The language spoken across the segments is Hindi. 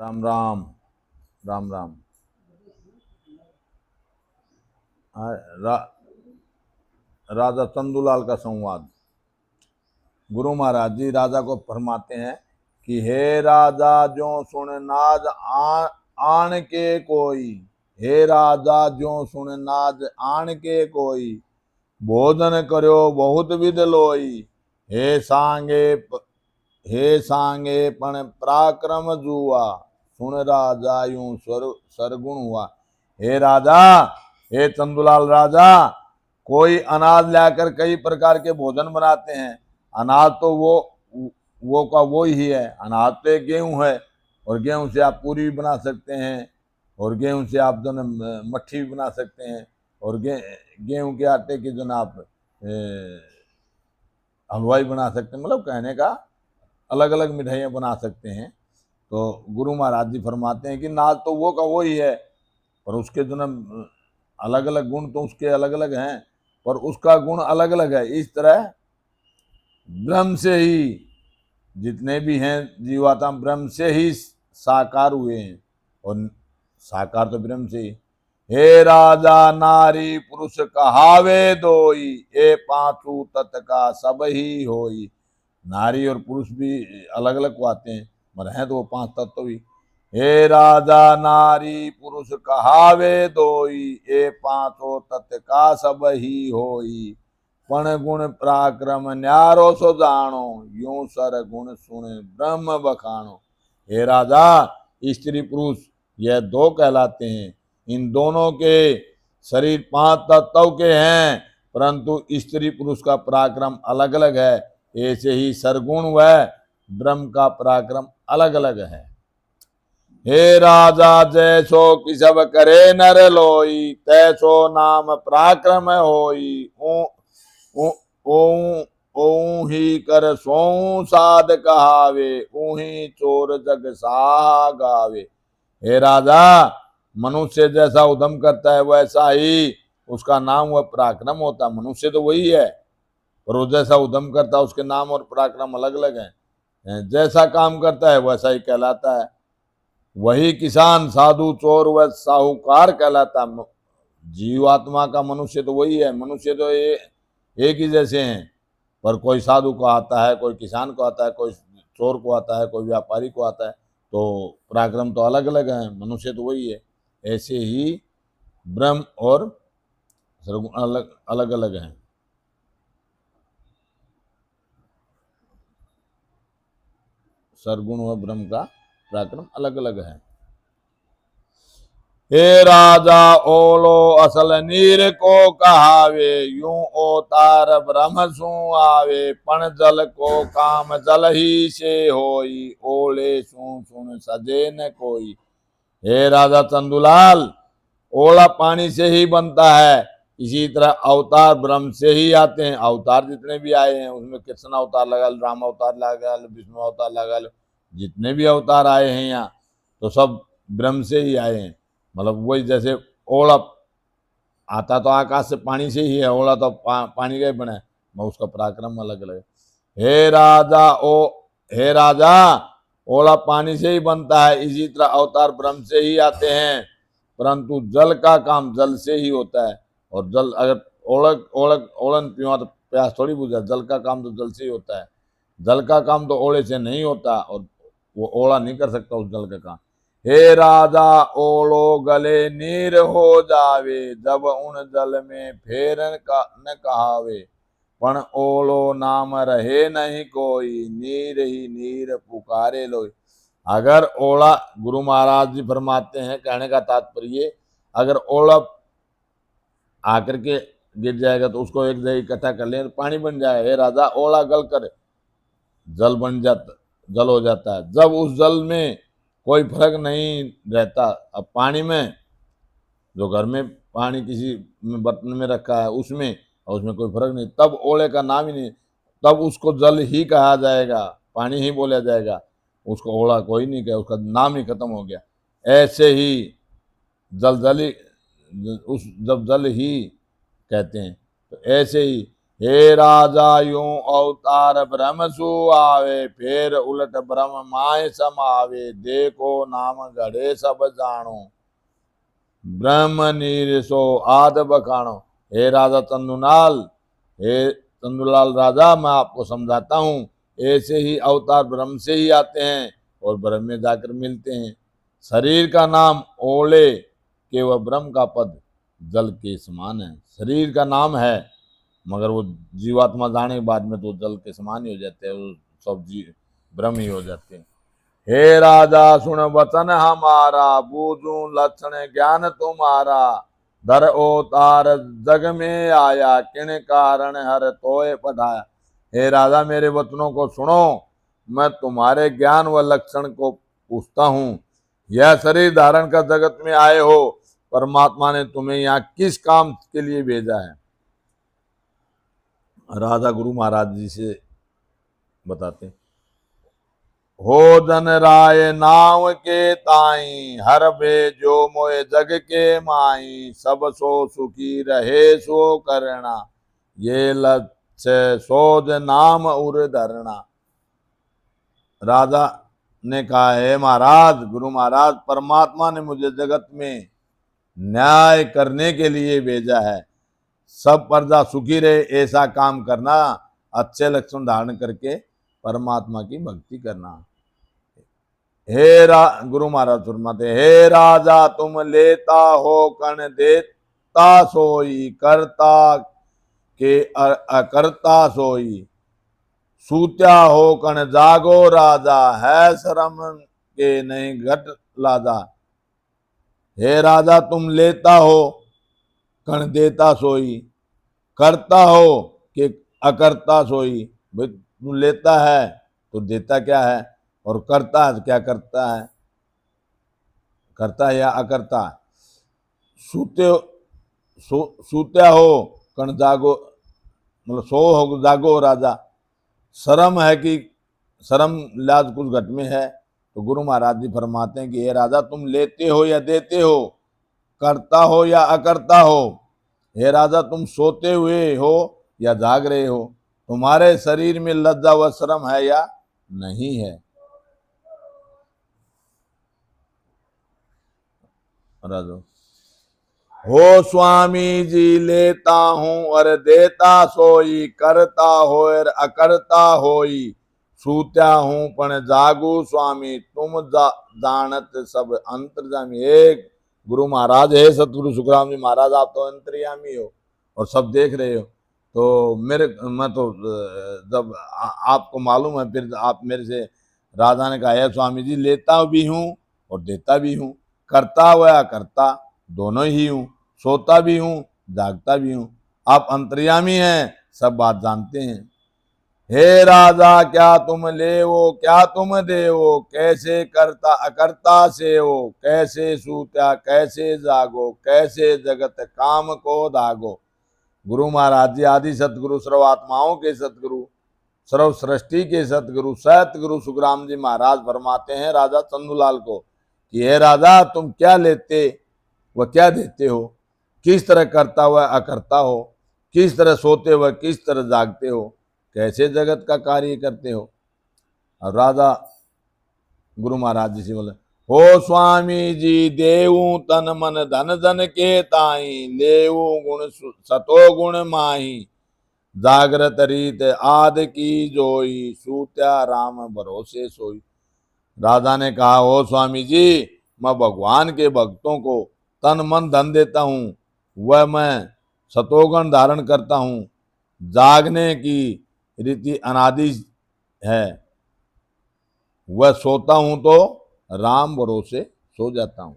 राम राम। राम राम। हाँ, राजा चंदूलाल का संवाद। गुरु महाराज जी राजा को फरमाते हैं कि हे राजा जो सुन नाज आन के कोई, हे राजा जो सुन नाज आन के कोई, भोजन करो बहुत विध लोई, हे सांगे हे सांगे पण पराक्रम जुआ, सुन राजा यूं सरगुण हुआ। हे राजा, हे चंदूलाल राजा, कोई अनाज लाकर कई प्रकार के भोजन बनाते हैं। अनाज तो वो का वो ही है। अनाज तो एक गेहूं है, और गेहूं से आप पूरी भी बना सकते हैं, और गेहूं से आप जो है मट्ठी भी बना सकते हैं, और गेहूं के आटे की जो ना आप हलवाई बना सकते हैं। मतलब कहने का अलग अलग मिठाइयाँ बना सकते हैं। तो गुरु महाराज जी फरमाते हैं कि नाज तो वो का वो ही है, पर उसके जो ना अलग अलग गुण तो उसके अलग अलग हैं, पर उसका गुण अलग अलग है। इस तरह ब्रह्म से ही जितने भी हैं जीवात्मा ब्रह्म से ही साकार हुए हैं, और साकार तो ब्रह्म से ही। हे राजा नारी पुरुष कहावे दोई, ए पांचू तत् का सब ही होई। नारी और पुरुष भी अलग अलग को आते हैं, मगर हैं तो वो पांच तत्व भी। हे राजा नारी पुरुष कहावे दोई, ए पांचों तत्व का सब ही होई। पण गुण पराक्रम न्यारो सो जानो, यूं सर गुण सुन ब्रह्म बखानो। हे राजा, स्त्री पुरुष यह दो कहलाते हैं। इन दोनों के शरीर पांच तत्व के हैं, परंतु स्त्री पुरुष का पराक्रम अलग अलग है। ऐसे ही सरगुण व ब्रह्म का पराक्रम अलग अलग है। हे राजा, जैसो किसब करे नर लोई, तैसो नाम पराक्रम होई। ओ ही कर सो साध कहावे, ऊही चोर जग साहा गावे। हे राजा, मनुष्य जैसा उद्यम करता है वैसा ही उसका नाम व पराक्रम होता है। मनुष्य तो वही है, पर वो जैसा उद्यम करता है उसके नाम और पराक्रम अलग अलग हैं। जैसा काम करता है वैसा ही कहलाता है। वही किसान साधु चोर व साहूकार कहलाता है। जीवात्मा का मनुष्य तो वही है। मनुष्य तो एक ही जैसे हैं, पर कोई साधु को आता है, कोई किसान को आता है, कोई चोर को आता है, कोई व्यापारी को आता है। तो पराक्रम तो अलग अलग है, मनुष्य तो वही है। ऐसे ही ब्रह्म और अलग अलग अलग हैं। सरगुण व ब्रह्म का पराक्रम अलग अलग है। हे राजा, ओलो असल नीर को कहावे, यूं ओतार ब्रह्म सु आवे। पण जल को काम जल ही से होई, ओले सु सुन सजे न कोई। हे राजा चंदूलाल, ओला पानी से ही बनता है, इसी तरह अवतार ब्रह्म से ही आते हैं। अवतार जितने भी आए हैं उसमें कृष्ण अवतार लगा लो, राम अवतार लगा लो, विष्णु अवतार लगा लो, जितने भी अवतार आए हैं यहाँ तो सब ब्रह्म से ही आए हैं। मतलब वही जैसे ओला आता तो आकाश से पानी से ही है, ओला तो पानी का ही बना है, मगर उसका पराक्रम अलग अलग है। हे राजा, ओला पानी से ही बनता है, इसी तरह अवतार ब्रह्म से ही आते हैं, परंतु जल का काम जल से ही होता है। और जल अगर ओलन पीवा तो प्यास थोड़ी बुझा। जल का काम तो जल से ही होता है। जल का काम तो ओले से नहीं होता, और वो ओला नहीं कर सकता उस जल का काम। हे राजा, ओलो गले नीर हो जावे, जब उन जल में फेर न कहावे। पण ओलो नाम रहे नहीं कोई, नीर ही नीर पुकारे लोई। अगर ओला, गुरु महाराज जी फरमाते हैं, कहने का तात्पर्य, अगर ओला आकर के गिर जाएगा तो उसको एक जगह इकट्ठा कर लें तो पानी बन जाए। हे राजा, ओला गल कर जल बन जाता, जल हो जाता है। जब उस जल में कोई फर्क नहीं रहता, अब पानी में जो घर में पानी किसी बर्तन में रखा है उसमें, और उसमें कोई फर्क नहीं, तब ओले का नाम ही नहीं, तब उसको जल ही कहा जाएगा, पानी ही बोला जाएगा। उसको ओला कोई नहीं कहे, उसका नाम ही खत्म हो गया। ऐसे ही जल जल ही, उस जब जल ही कहते हैं, तो ऐसे ही हे राजा यूं अवतार ब्रह्म सु आवे, फिर उलट ब्रह्म माय समावे, देखो नाम घड़े सब जानो, ब्रह्म नीर सो आद बखानो। हे राजा चंदुलाल, हे चंदुलाल राजा, मैं आपको समझाता हूँ, ऐसे ही अवतार ब्रह्म से ही आते हैं और ब्रह्म में जाकर मिलते हैं। शरीर का नाम ओले के वह ब्रह्म का पद जल के समान है। शरीर का नाम है मगर वो जीवात्मा जाने के बाद में तो जल के समान ही हो जाते हैं, वो सब जीव ब्रह्म ही हो जाते हैं। हे राजा सुन वचन हमारा, बूझू लक्षण ज्ञान तुम्हारा, धर अवतार जग में आया, किन कारण हर तोय पढ़ाया। हे राजा मेरे वचनों को सुनो, मैं तुम्हारे ज्ञान व लक्षण को पूछता हूँ। यह शरीर धारण कर जगत में आए हो, परमात्मा ने तुम्हें यहाँ किस काम के लिए भेजा है? राजा गुरु महाराज जी से बताते, हो धन राय नाव के ताई, हर बे जो मोए जग के माई, सब सो सुखी रहे सो करना, ये लक्ष्य सोज नाम उर धरना। राजा ने कहा, है महाराज, गुरु महाराज, परमात्मा ने मुझे जगत में न्याय करने के लिए भेजा है। सब प्रजा सुखी रहे ऐसा काम करना, अच्छे लक्षण धारण करके परमात्मा की भक्ति करना। गुरु महाराज फरमाते, हे राजा तुम लेता हो कण देता सोई, करता के अकर्ता सोई, सूत्या हो कण जागो राजा, है शर्म के नहीं घट लाजा। हे राजा तुम लेता हो कण देता सोई, करता हो कि अकर्ता सोई। भाई तू लेता है तो देता क्या है, और करता है तो क्या करता है, करता है या अकर्ता। सूत्या हो कण जागो, मतलब सो हो जागो राजा। शर्म है कि शर्म लाज कुछ घट में है, तो गुरु महाराज जी फरमाते हैं कि हे राजा तुम लेते हो या देते हो, करता हो या अकर्ता हो, हे राजा तुम सोते हुए हो या जाग रहे हो, तुम्हारे शरीर में लज्जा व शर्म है या नहीं है। राजा, हो स्वामी जी लेता हूं और देता सोई, करता हो और अकर्ता होई, सूत्या हूं पण जागू स्वामी, तुम जानत सब अंतर्यामी। एक गुरु महाराज है सतगुरु सुखराम जी महाराज, आप तो अंतर्यामी हो और सब देख रहे हो, तो मैं तो जब आपको मालूम है, फिर आप मेरे से, राजा ने कहा है स्वामी जी लेता भी हूं और देता भी हूं, करता हुआ करता दोनों ही हूं, सोता भी हूं जागता भी हूं, आप अंतर्यामी हैं, सब बात जानते हैं। हे राजा क्या तुम ले वो क्या तुम दे वो, कैसे करता अकर्ता से हो, कैसे सूत्या कैसे जागो, कैसे जगत काम को दागो। गुरु महाराज जी आदि सतगुरु, सर्व आत्माओं के सतगुरु, सर्व सृष्टि के सतगुरु सतगुरु सुखराम जी महाराज फरमाते हैं राजा चंदूलाल को कि हे राजा तुम क्या लेते व क्या देते हो, किस तरह करता हुआ अकर्ता हो, किस तरह सोते हुए किस तरह जागते हो, कैसे जगत का कार्य करते हो। और राजा गुरु महाराज जी से बोले, हो स्वामी जी देवू तन मन धन धन के ताई, लेवू गुण सतो गुण माही, जागृत रीत आद की जोई, सूत्या राम भरोसे सोई। राजा ने कहा, हो स्वामी जी मैं भगवान के भक्तों को तन मन धन देता हूँ, वह मैं सतोगुण धारण करता हूँ, जागने की रीति अनादि है, वह सोता हूं तो राम भरोसे सो जाता हूं।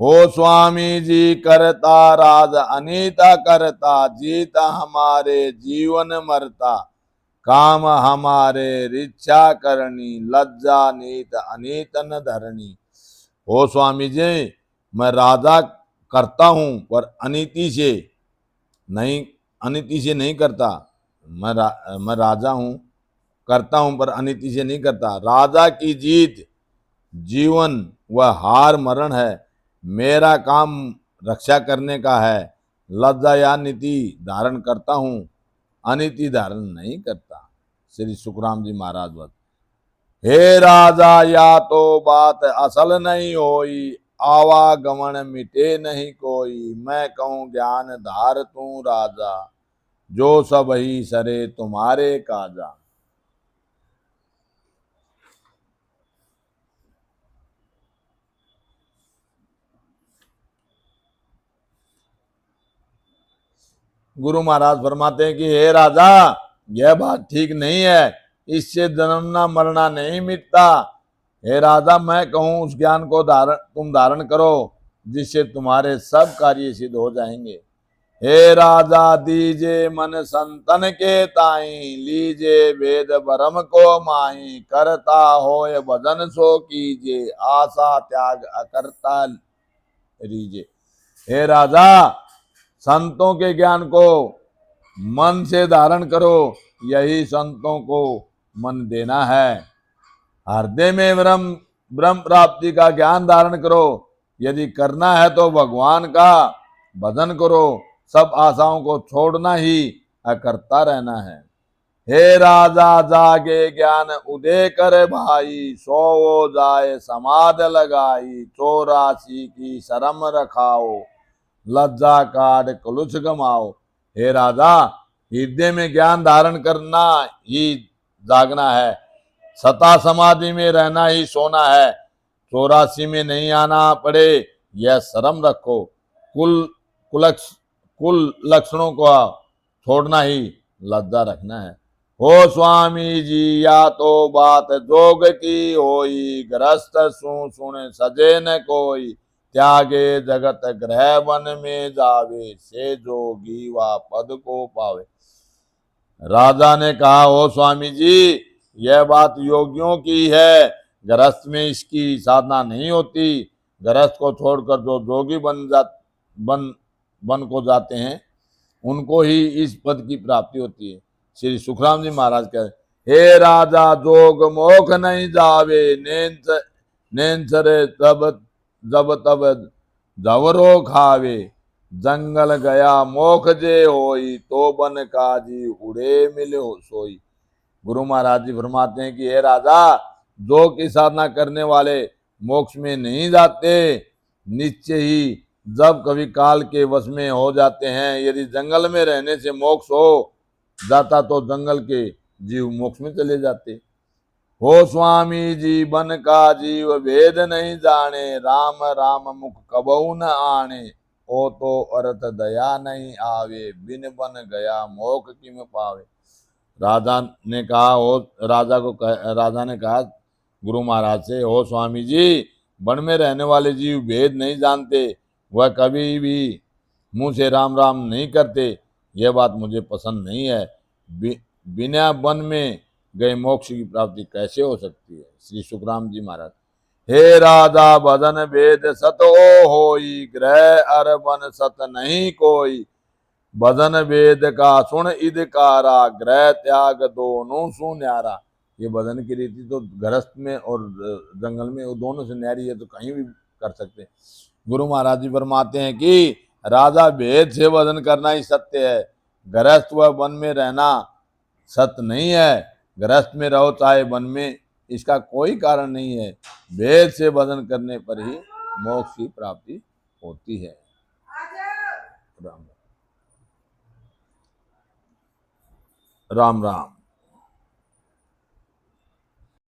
हो स्वामी जी करता राज अनीता करता, जीता हमारे जीवन मरता, काम हमारे रिच्छा करनी, लज्जा नीत अनीत न धरनी। हो स्वामी जी मैं राजा करता हूं पर अनीति से नहीं करता, मैं राजा हूं, करता हूं पर अनीति से नहीं करता। राजा की जीत जीवन व हार मरण है, मेरा काम रक्षा करने का है, लज्जा या नीति धारण करता हूं, अनिति धारण नहीं करता। श्री सुखराम जी महाराज बत, हे राजा या तो बात असल नहीं होई, आवागमन मिटे नहीं कोई। मैं कहूँ ज्ञान धार तू राजा, जो सब ही सरे तुम्हारे काजा। गुरु महाराज फरमाते हैं कि हे राजा, यह बात ठीक नहीं है, इससे जन्मना मरना नहीं मिटता। हे राजा, मैं कहूं उस ज्ञान को तुम धारण करो, जिससे तुम्हारे सब कार्य सिद्ध हो जाएंगे। हे राजा, दीजे मन संतन के ताई, लीजे वेद भरम को माही। करता होय भजन सो कीजे, आशा त्याग अकर्ता रीजे। हे राजा, संतों के ज्ञान को मन से धारण करो, यही संतों को मन देना है। हृदय में ब्रह्म ब्रह्म प्राप्ति का ज्ञान धारण करो। यदि करना है तो भगवान का भजन करो, सब आशाओं को छोड़ना ही करता रहना है। हे राजा, जागे ज्ञान उदय कर भाई, सो जाए समाध लगाई। 84 की शरम रखाओ, लज्जा काट कलुष गमाओ। हे राजा, हृदय में ज्ञान धारण करना ही जागना है, सता समाधि में रहना ही सोना है। 84 में नहीं आना पड़े, यह शर्म रखो। कुल लक्षणों को छोड़ना ही लज्जा रखना है। हो स्वामी जी, या तो बात जोग की होई, ग्रस्त सुन सजे न कोई। त्यागे जगत ग्रह वन में जावे, से जोगी वा पद को पावे। राजा ने कहा, ओ स्वामी जी, यह बात योगियों की है, गृहस्थ में इसकी साधना नहीं होती। गृहस्थ को छोड़कर जो जोगी बन को जाते हैं, उनको ही इस पद की प्राप्ति होती है। श्री सुखराम जी महाराज कह, हे राजा, जोग मोख नहीं जावे, नेंसरे तब जब तब जवरो खावे। जंगल गया मोख जे होई, तो बन काजी उड़े मिले हो सोई। गुरु महाराज जी फरमाते हैं कि हे राजा, योग की साधना करने वाले मोक्ष में नहीं जाते, निश्चय ही जब कभी काल के वश में हो जाते हैं। यदि जंगल में रहने से मोक्ष हो जाता तो जंगल के जीव मोक्ष में चले जाते। हो स्वामी जी, बन का जीव भेद नहीं जाने, राम राम मुख कबहु न आने। ओ तो अर्थ दया नहीं आवे, बिन बन गया मोख किम पावे। राजा ने कहा गुरु महाराज से, हो स्वामी जी, वन में रहने वाले जीव भेद नहीं जानते, वह कभी भी मुंह से राम राम नहीं करते। यह बात मुझे पसंद नहीं है। बिना वन में गए मोक्ष की प्राप्ति कैसे हो सकती है। श्री सुखराम जी महाराज, हे राजा, भजन भेद सत ओ होई, ग्रह अर वन सत नहीं कोई। भजन वेद का सुन इदकारा, ग्रह त्याग दोनों सु न्यारा। ये भजन की रीति तो गृहस्थ में और जंगल में, वो दोनों से न्यारी है, तो कहीं भी कर सकते हैं। गुरु महाराज जी फरमाते हैं कि राजा, भेद से भजन करना ही सत्य है, गृहस्थ व वन में रहना सत्य नहीं है। गृहस्थ में रहो चाहे वन में, इसका कोई कारण नहीं है। भेद से भजन करने पर ही मोक्ष की प्राप्ति होती है। राम राम।